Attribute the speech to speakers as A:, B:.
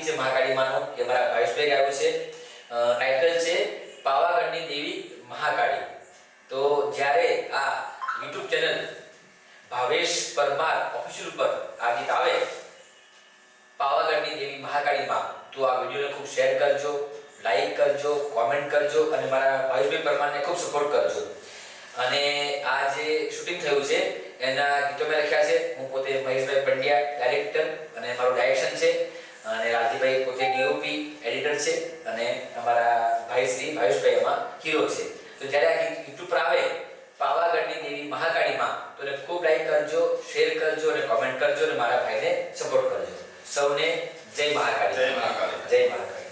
A: ગીત છે મહાકાળી માનો કે મારા ભાવેશભાઈ ગાયું છે. ટાઇટલ છે પાવાગઢની દેવી મહાકાળી. તો જ્યારે આ YouTube channel Bhavesh Parmar official પર આ ગીત આવે પાવાગઢની દેવી મહાકાળી માં, તો આ વિડીયોને ખૂબ શેર કરજો, લાઈક કરજો, કોમેન્ટ કરજો અને મારા ભાવેશભાઈ પરમારને ખૂબ સપોર્ટ કરજો. અને આ જે શૂટિંગ થયું છે એના ગીતો મેં લખ્યા છે. હું પોતે મહેશભાઈ પંડ્યા ડાયરેક્ટર અને મારું ડાયરેક્શન છે, અને રાજીભાઈ પોતે ડીઓપી એડિટર છે, અને અમારા ભાઈ શ્રી ભાવેશભાઈ એમાં હીરો છે. તો જ્યારે આ ગીત યુટ્યુબ પર આવે પાવાગઢની દેવી મહાકાળીમાં, તો એને ખૂબ લાઈક કરજો, શેર કરજો અને કોમેન્ટ કરજો અને મારા ભાઈને સપોર્ટ કરજો. સૌને જય મહાકાળી.
B: જય મહાકાળી.
A: જય મહાકાળી.